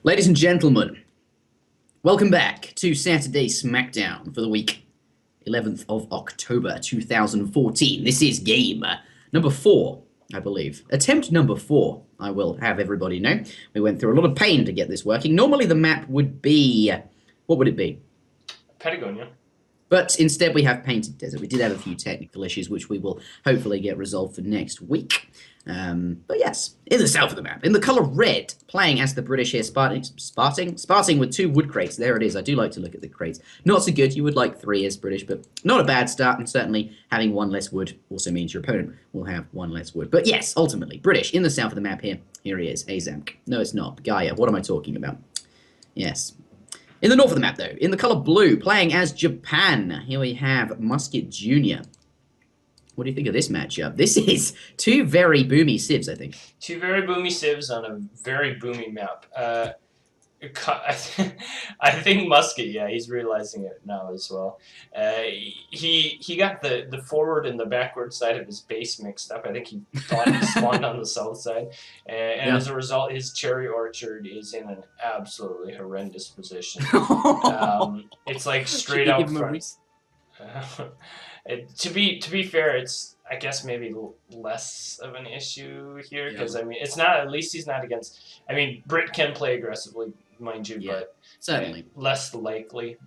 Ladies and gentlemen, welcome back to Saturday Smackdown for the week 11th of October 2014. This is game number 4, I believe. Attempt number 4, I will have everybody know. We went through a lot of pain to get this working. Normally the map would be... what would it be? Patagonia. But instead we have Painted Desert. We did have a few technical issues, which we will hopefully get resolved for next week. But yes, in the south of the map, in the colour red, playing as the British here, Sparting with 2 wood crates. There it is. I do like to look at the crates. Not so good. You would like 3 as British, but not a bad start. And certainly having 1 less wood also means your opponent will have 1 less wood. But yes, ultimately, British in the south of the map here. Here he is, Azamk. No, it's not. Gaia. What am I talking about? Yes. In the north of the map, though, in the colour blue, playing as Japan, here we have MusketJr. What do you think of this matchup? This is 2 very boomy civs, I think. 2 very boomy civs on a very boomy map. I think Musket, yeah, he's realizing it now as well. He got the forward and the backward side of his base mixed up. I think he thought he spawned on the south side. And as a result, his cherry orchard is in an absolutely horrendous position. It's like straight out front. To be fair, it's I guess maybe less of an issue here because I mean it's not, at least he's not against. I mean, Brit can play aggressively, mind you, but certainly less likely.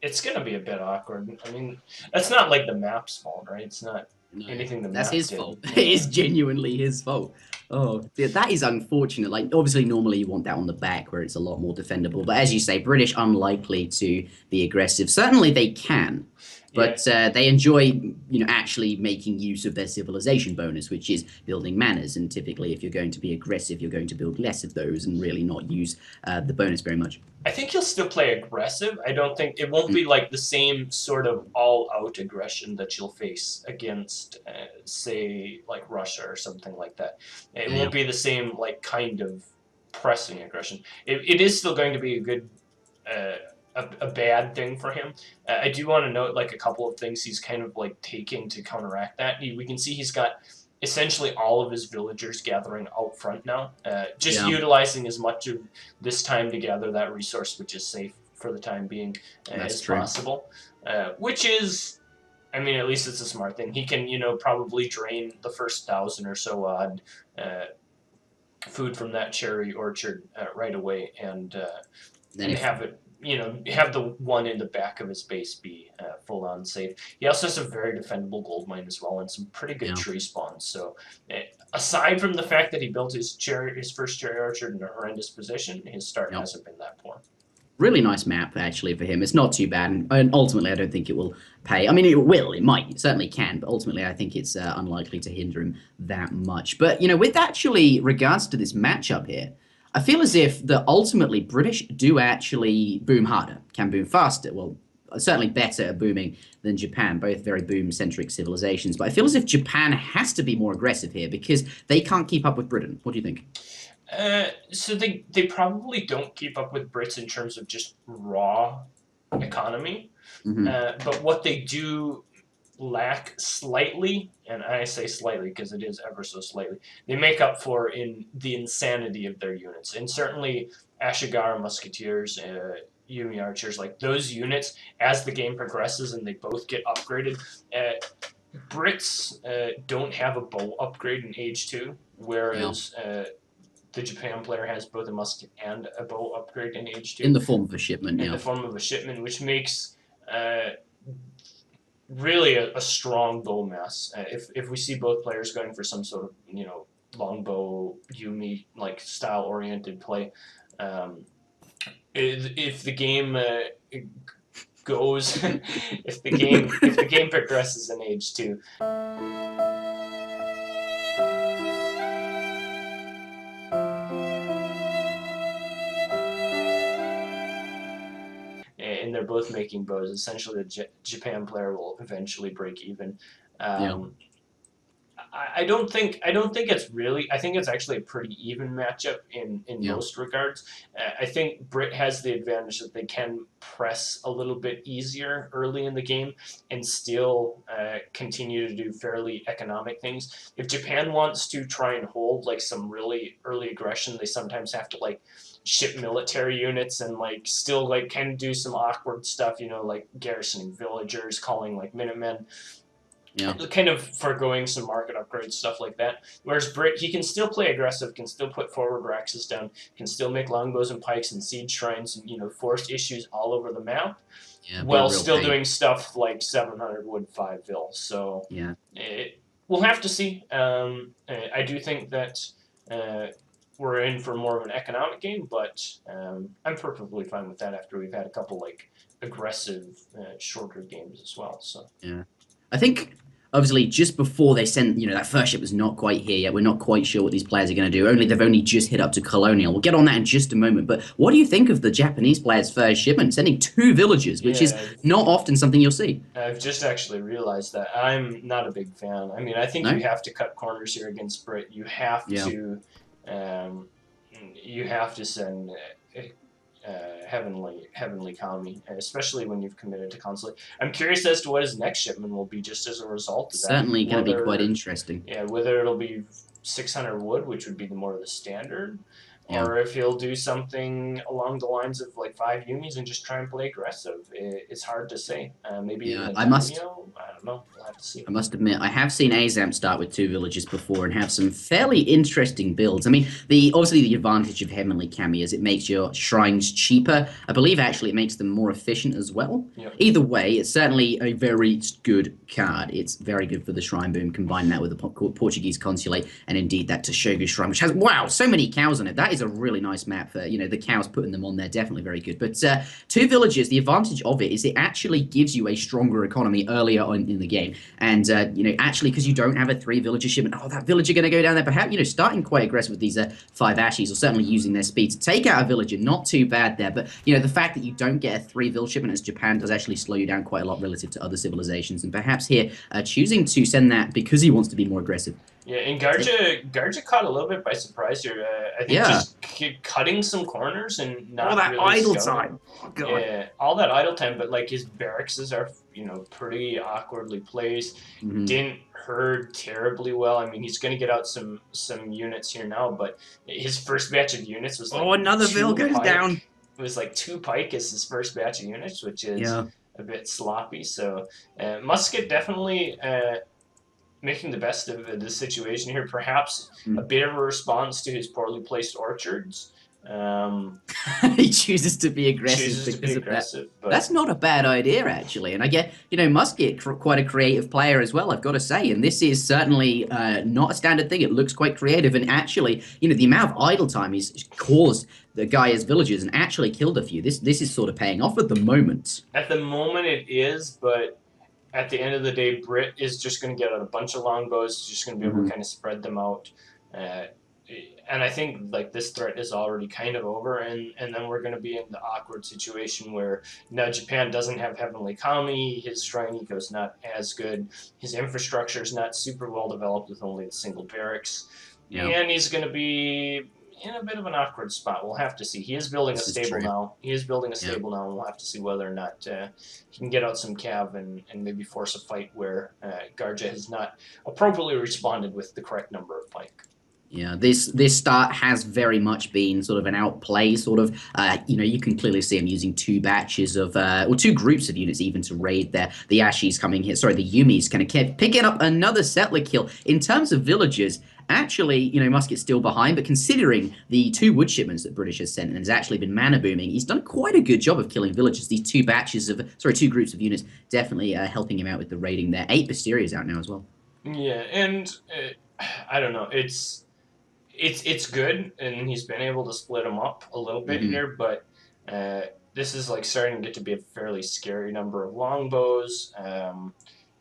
It's gonna be a bit awkward. I mean, that's not like the map's fault, right? It's not anything the map that's his did. fault. It is genuinely his fault. Oh, that is unfortunate. Like, obviously, normally you want that on the back where it's a lot more defendable. But as you say, British unlikely to be aggressive. Certainly they can. But they enjoy, actually making use of their civilization bonus, which is building manners. And typically, if you're going to be aggressive, you're going to build less of those and really not use the bonus very much. I think he'll still play aggressive. I don't think it won't be like the same sort of all-out aggression that you'll face against, say, like Russia or something like that. It won't be the same like kind of pressing aggression. It is still going to be a good. A bad thing for him. I do want to note like a couple of things he's kind of like taking to counteract that. We can see he's got essentially all of his villagers gathering out front now, just utilizing as much of this time to gather that resource, which is safe for the time being as possible. Which is, I mean, at least it's a smart thing. He can, probably drain the first 1,000 or so odd food from that cherry orchard right away, and have it. Have the one in the back of his base be full-on safe. He also has a very defendable gold mine as well and some pretty good tree spawns. So aside from the fact that he built his first cherry orchard in a horrendous position, his start hasn't been that poor. Really nice map, actually, for him. It's not too bad, and ultimately I don't think it will pay. I mean, it will, it might, it certainly can, but ultimately I think it's unlikely to hinder him that much. But, with actually regards to this matchup here, I feel as if that ultimately British do actually boom harder, can boom faster. Well, certainly better at booming than Japan, both very boom-centric civilizations. But I feel as if Japan has to be more aggressive here because they can't keep up with Britain. What do you think? So they probably don't keep up with Brits in terms of just raw economy. But what they do lack slightly, and I say slightly because it is ever so slightly, they make up for in the insanity of their units. And certainly Ashigara Musketeers, Yumi Archers, like those units, as the game progresses and they both get upgraded, Brits don't have a bow upgrade in Age 2, whereas the Japan player has both a musket and a bow upgrade in Age 2. In the form of a shipment, In the form of a shipment, which makes really a strong bow mass. If we see both players going for some sort of longbow Yumi like style oriented play, if the game goes, if the game progresses in Age 2. And they're both making bows. Essentially, the Japan player will eventually break even. I don't think it's really. I think it's actually a pretty even matchup in Yeah. most regards. I think Brit has the advantage that they can press a little bit easier early in the game and still continue to do fairly economic things. If Japan wants to try and hold like some really early aggression, they sometimes have to like ship military units and like still like kind of do some awkward stuff, you know, like garrisoning villagers, calling like Minutemen, Yeah. kind of foregoing some market upgrades, stuff like that. Whereas Brit, he can still play aggressive, can still put forward Raxes down, can still make longbows and pikes and siege shrines and, you know, force issues all over the map, Yeah. while still doing stuff like 700 wood, 5 vil. So Yeah. we'll have to see. I do think that we're in for more of an economic game, but I'm perfectly fine with that after we've had a couple like aggressive, shorter games as well. So Yeah. I think obviously just before they sent, that first ship was not quite here yet. We're not quite sure what these players are going to do. They've only just hit up to Colonial. We'll get on that in just a moment. But what do you think of the Japanese players' first shipment, sending 2 villagers, which is not often something you'll see? I've just actually realized that I'm not a big fan. I mean, I think you have to cut corners here against Brit. You have to, send heavenly Kami, especially when you've committed to consulate. I'm curious as to what his next shipment will be, just as a result of that. Certainly going to be quite interesting. Yeah, whether it'll be 600 wood, which would be more of the standard, or if he'll do something along the lines of like 5 Yumis and just try and play aggressive. It's hard to say. Maybe even I don't know. We'll have to see. I must admit, I have seen Azam start with 2 villages before and have some fairly interesting builds. I mean, obviously the advantage of Heavenly Kami is it makes your shrines cheaper. I believe actually it makes them more efficient as well. Yep. Either way, it's certainly a very good card. It's very good for the Shrine Boom. Combine that with the Portuguese Consulate and indeed that Toshogu Shrine, which has, wow, so many cows on it. That is a really nice map for, the cows putting them on there. Definitely very good. But 2 villages, the advantage of it is it actually gives you a stronger economy earlier on in the game. And, actually, because you don't have a 3 villager shipment, that villager going to go down there. Perhaps, starting quite aggressive with these 5 Ashes, or certainly using their speed to take out a villager, not too bad there. But, the fact that you don't get a 3 vill shipment as Japan does actually slow you down quite a lot relative to other civilizations. And perhaps here, choosing to send that because he wants to be more aggressive. Yeah, and Garja caught a little bit by surprise here. I think just cutting some corners and not all that really idle scouting. time. Oh, God. Yeah, all that idle time, but like his barracks are, pretty awkwardly placed. Mm-hmm. Didn't herd terribly well. I mean, he's going to get out some units here now, but his first batch of units was like another vill goes down. It was like 2 pike as his first batch of units, which is a bit sloppy. So Musket definitely making the best of the situation here. Perhaps a bit of a response to his poorly placed orchards. He chooses to be aggressive because of that. That's not a bad idea, actually. And I get, Musket, quite a creative player as well, I've got to say. And this is certainly not a standard thing. It looks quite creative. And actually, the amount of idle time he's caused the Gaia's villagers and actually killed a few. This is sort of paying off at the moment. At the moment it is, but at the end of the day, Brit is just going to get out a bunch of longbows, just going to be able to kind of spread them out. And I think like this threat is already kind of over, and then we're going to be in the awkward situation where now Japan doesn't have Heavenly Kami, his shrine eco is not as good, his infrastructure is not super well developed with only the single barracks, and he's going to be in a bit of an awkward spot. We'll have to see. He is building a stable now. He is building a stable now, and we'll have to see whether or not he can get out some cav and maybe force a fight where Garja has not appropriately responded with the correct number of pike. Yeah, this start has very much been sort of an outplay, sort of. You can clearly see him using 2 batches of, or 2 groups of units even to raid there. The Ashis coming here, sorry, the Yumis kind of kept picking up another settler kill. In terms of villagers, actually, Musket's still behind, but considering the 2 wood shipments that British has sent and has actually been mana booming, he's done quite a good job of killing villagers. These 2 groups of units definitely helping him out with the raiding there. 8 Posteriors out now as well. Yeah, and I don't know, it's good, and he's been able to split them up a little bit here, but this is like starting to get to be a fairly scary number of longbows.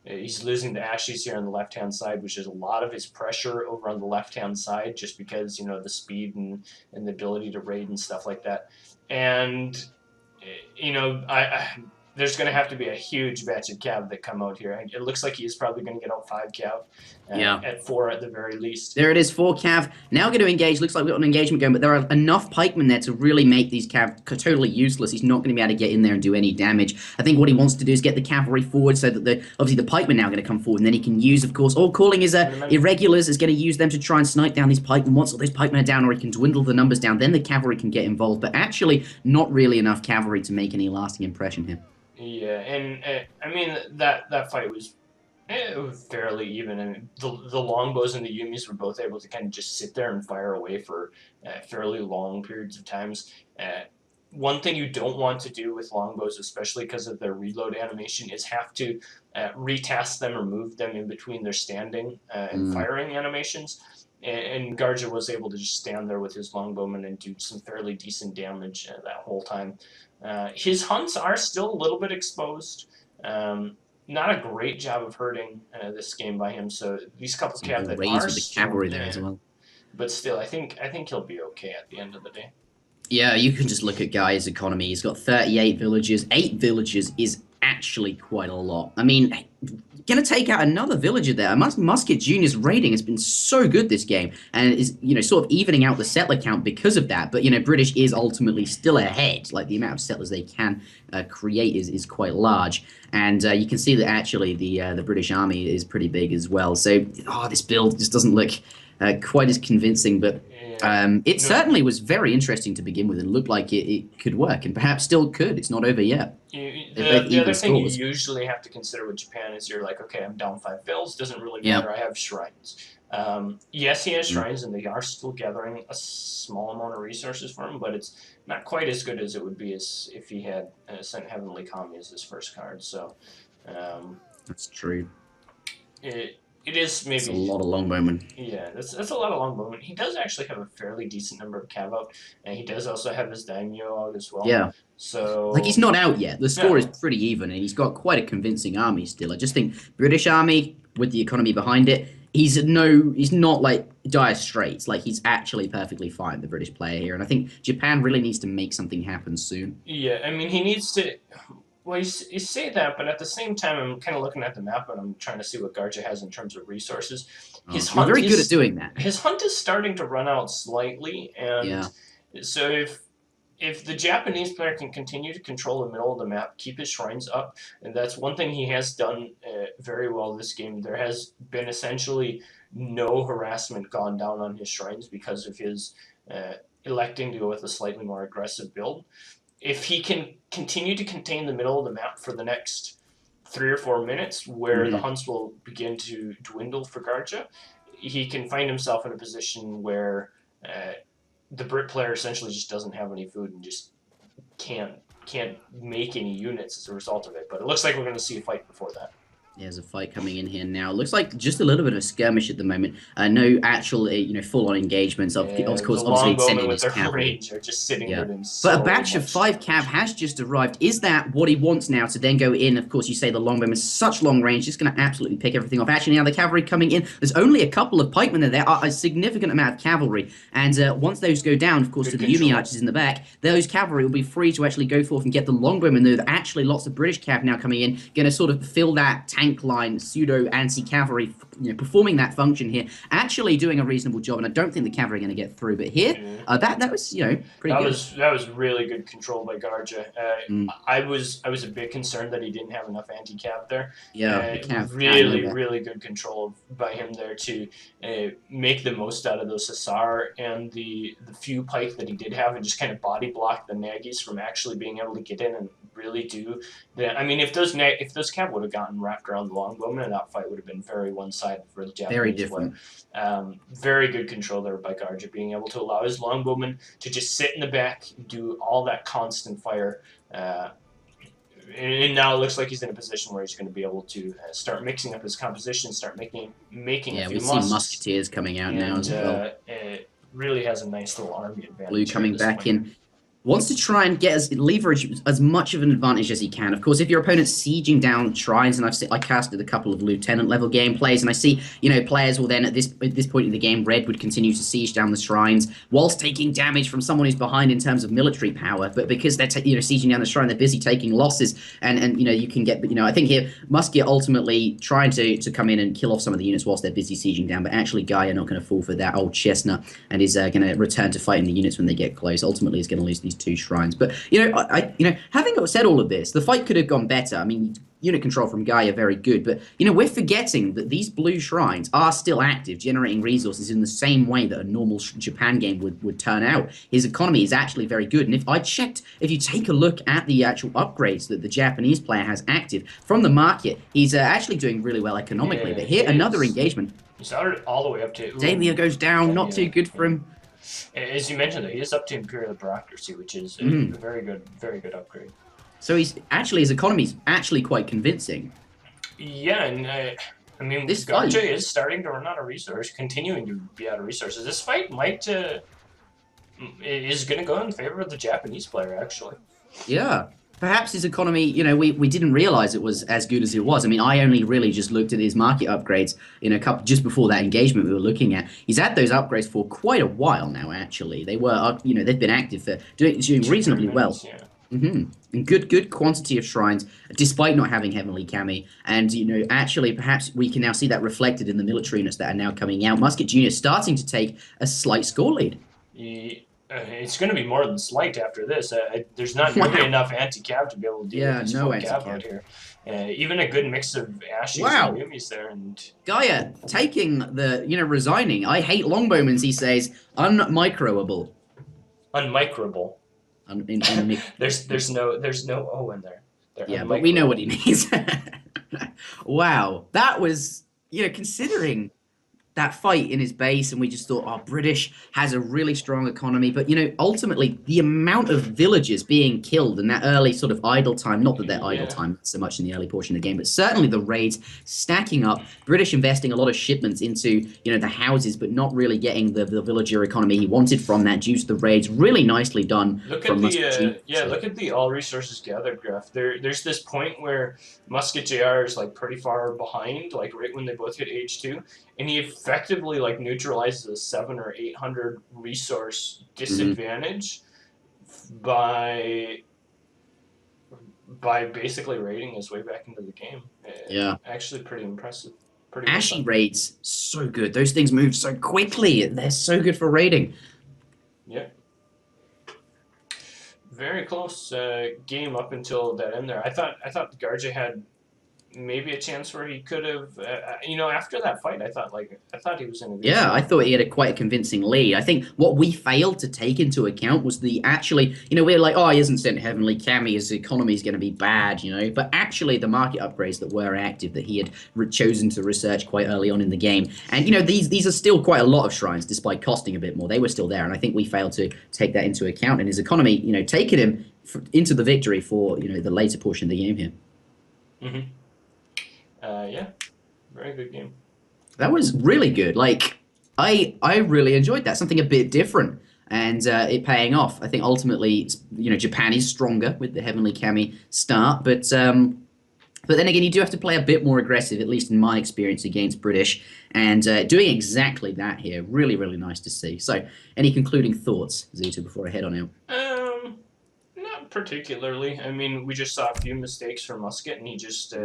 He's losing the Ashes here on the left-hand side, which is a lot of his pressure over on the left-hand side, just because, the speed and the ability to raid and stuff like that. And, there's going to have to be a huge batch of cav that come out here. It looks like he's probably going to get out 5 cav, at 4 at the very least. There it is, 4 cav. Now going to engage. Looks like we've got an engagement going, but there are enough pikemen there to really make these cav totally useless. He's not going to be able to get in there and do any damage. I think what he wants to do is get the cavalry forward so that obviously the pikemen now going to come forward, and then he can use, of course, all calling his irregulars is going to use them to try and snipe down these pikemen. Once all those pikemen are down, or he can dwindle the numbers down, then the cavalry can get involved. But actually, not really enough cavalry to make any lasting impression here. Yeah, and I mean that fight was fairly even. I mean, the longbows and the Yumis were both able to kind of just sit there and fire away for fairly long periods of times. One thing you don't want to do with longbows, especially because of their reload animation, is have to retask them or move them in between their standing and firing animations. And Garja was able to just stand there with his longbowman and do some fairly decent damage that whole time. His hunts are still a little bit exposed. Not a great job of hurting this game by him. So these couple cav that are with the cavalry there as well. But still, I think he'll be okay at the end of the day. Yeah, you can just look at Guy's economy. He's got 38 villagers. 8 villagers is actually quite a lot. I mean, gonna take out another villager there. MusketJr's rating has been so good this game, and is, you know, sort of evening out the settler count because of that. But, you know, British is ultimately still ahead. Like, the amount of settlers they can create is quite large. And you can see that actually the British army is pretty big as well. So, this build just doesn't look quite as convincing, but it certainly was very interesting to begin with and looked like it could work, and perhaps still could. It's not over yet. The other thing you usually have to consider with Japan is you're like, okay, I'm down 5 vills, doesn't really matter, I have shrines. Yes, he has shrines, and they are still gathering a small amount of resources for him, but it's not quite as good as it would be as if he had sent Heavenly Kami as his first card. So that's true. It is maybe it's a lot of longbowmen. Yeah, that's a lot of longbowmen. He does actually have a fairly decent number of cav out, and he does also have his daimyo out as well. Yeah. So like, he's not out yet. The score is pretty even, and he's got quite a convincing army still. I just think British army with the economy behind it, he's not like dire straits. Like, he's actually perfectly fine, the British player here, and I think Japan really needs to make something happen soon. Yeah, I mean, he needs to. Well, you say that, but at the same time, I'm kind of looking at the map and I'm trying to see what Garja has in terms of resources. He's very good at doing that. His hunt is starting to run out slightly, and so if the Japanese player can continue to control the middle of the map, keep his shrines up, and that's one thing he has done very well this game. There has been essentially no harassment gone down on his shrines because of his electing to go with a slightly more aggressive build. If he can continue to contain the middle of the map for the next 3 or 4 minutes, where the hunts will begin to dwindle for Garja, he can find himself in a position where the Brit player essentially just doesn't have any food and just can't make any units as a result of it. But it looks like we're going to see a fight before that. There's a fight coming in here now. Looks like just a little bit of a skirmish at the moment. No actual, full-on engagements. Of course, obviously sending his cavalry. Just sitting there doing but a batch of 5 cav has just arrived. Is that what he wants now to then go in? Of course, you say the longbowman is such long range, just going to absolutely pick everything off. Actually, now the cavalry coming in. There's only a couple of pikemen there. There are a significant amount of cavalry. And once those go down, of course, to the Yumi archers in the back, those cavalry will be free to actually go forth and get the longbowmen. There are actually lots of British cav now coming in, going to sort of fill that tank line, pseudo anti-cavalry, performing that function here, actually doing a reasonable job, and I don't think the cavalry are going to get through. But here, that was pretty good. That was really good control by Garja. I was a bit concerned that he didn't have enough anti-cav there. Yeah, really good control by him there to make the most out of those Hussar and the few pike that he did have, and just kind of body block the Nagys from actually being able to get in and really do that. I mean, if those cav would have gotten wrapped around the longbowman, that fight would have been very one-sided for the Japanese. Very different. Very good control there by Garja, being able to allow his longbowman to just sit in the back, do all that constant fire. And now it looks like he's in a position where he's going to be able to start mixing up his composition, start making a few we see musketeers coming out now as well. It really has a nice little army advantage. Blue coming back in. wants to try and get leverage as much of an advantage as he can. Of course, if your opponent's sieging down shrines, and I casted a couple of lieutenant level gameplays, and I see, you know, players will then at this point in the game, red would continue to siege down the shrines whilst taking damage from someone who's behind in terms of military power. But because they're sieging down the shrine, they're busy taking losses, and you know, you can get, you know, I think here Musket ultimately trying to come in and kill off some of the units whilst they're busy sieging down. But actually, Garja not going to fall for that old chestnut and is going to return to fighting the units when they get close. Ultimately, he's going to lose these 2 shrines. But you know, having said all of this, the fight could have gone better. I mean, unit control from Garja very good, but you know, we're forgetting that these blue shrines are still active, generating resources in the same way that a normal Japan game would turn out. His economy is actually very good, and if you take a look at the actual upgrades that the Japanese player has active from the market, he's actually doing really well economically. But here, another engagement. He started all the way up to... Daimyo goes down, not too good for him. As you mentioned, he is up to Imperial Bureaucracy, which is a very good upgrade. So his economy's actually quite convincing. Yeah, and I mean, this Garja is starting to run out of resources, continuing to be out of resources. This fight is going to go in favor of the Japanese player, actually. Yeah. Perhaps his economy, you know, we didn't realize it was as good as it was. I mean, I only really just looked at his market upgrades in a couple just before that engagement we were looking at. He's had those upgrades for quite a while now. Actually, they were, you know, they've been active for doing reasonably well. Yeah. And good quantity of shrines, despite not having Heavenly Kami. And, you know, actually, perhaps we can now see that reflected in the military units that are now coming out. MusketJr. starting to take a slight score lead. It's going to be more than slight after this. There's not nearly enough anti-cav to be able to deal with this full cav out here. Even a good mix of Ashes and Yumis there. And Garja taking the, you know, resigning. I hate longbowmen, he says. Unmicroable. Unmicroable. There's no O in there. Yeah, but we know what he means. Wow, that was, you know, considering that fight in his base, and we just thought, oh, British has a really strong economy, but you know, ultimately the amount of villagers being killed in that early sort of idle time, not that they're idle time so much in the early portion of the game, but certainly the raids stacking up, British investing a lot of shipments into, you know, the houses, but not really getting the villager economy he wanted from that due to the raids. Really nicely done. Look at look at the all resources gathered graph. There's this point where MusketJr is like pretty far behind, like right when they both hit age 2. And he effectively like neutralizes a 700 or 800 resource disadvantage by basically raiding his way back into the game. Actually pretty impressive. Ashy raids, so good. Those things move so quickly. They're so good for raiding. Yeah. Very close game up until that end there. I thought Garja had maybe a chance where he could have, you know, after that fight, I thought he was in a good Yeah, I thought he had quite a convincing lead. I think what we failed to take into account was the actually, you know, we're like, oh, he hasn't sent Heavenly Kami, his economy is going to be bad, you know, but actually the market upgrades that were active that he had chosen to research quite early on in the game. And, you know, these are still quite a lot of shrines, despite costing a bit more. They were still there, and I think we failed to take that into account. And his economy, you know, taking him into the victory for, you know, the later portion of the game here. Yeah, very good game. That was really good. Like, I really enjoyed that. Something a bit different, and it paying off. I think ultimately, you know, Japan is stronger with the Heavenly Kami start, but then again, you do have to play a bit more aggressive, at least in my experience, against British, and doing exactly that here. Really, really nice to see. So, any concluding thoughts, Zuta, before I head on out? Not particularly. I mean, we just saw a few mistakes from Musket, and he just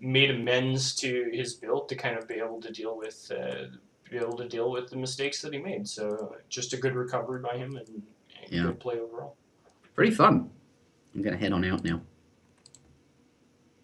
made amends to his build to kind of be able to deal with the mistakes that he made. So just a good recovery by him and good play overall. Pretty fun. I'm gonna head on out now.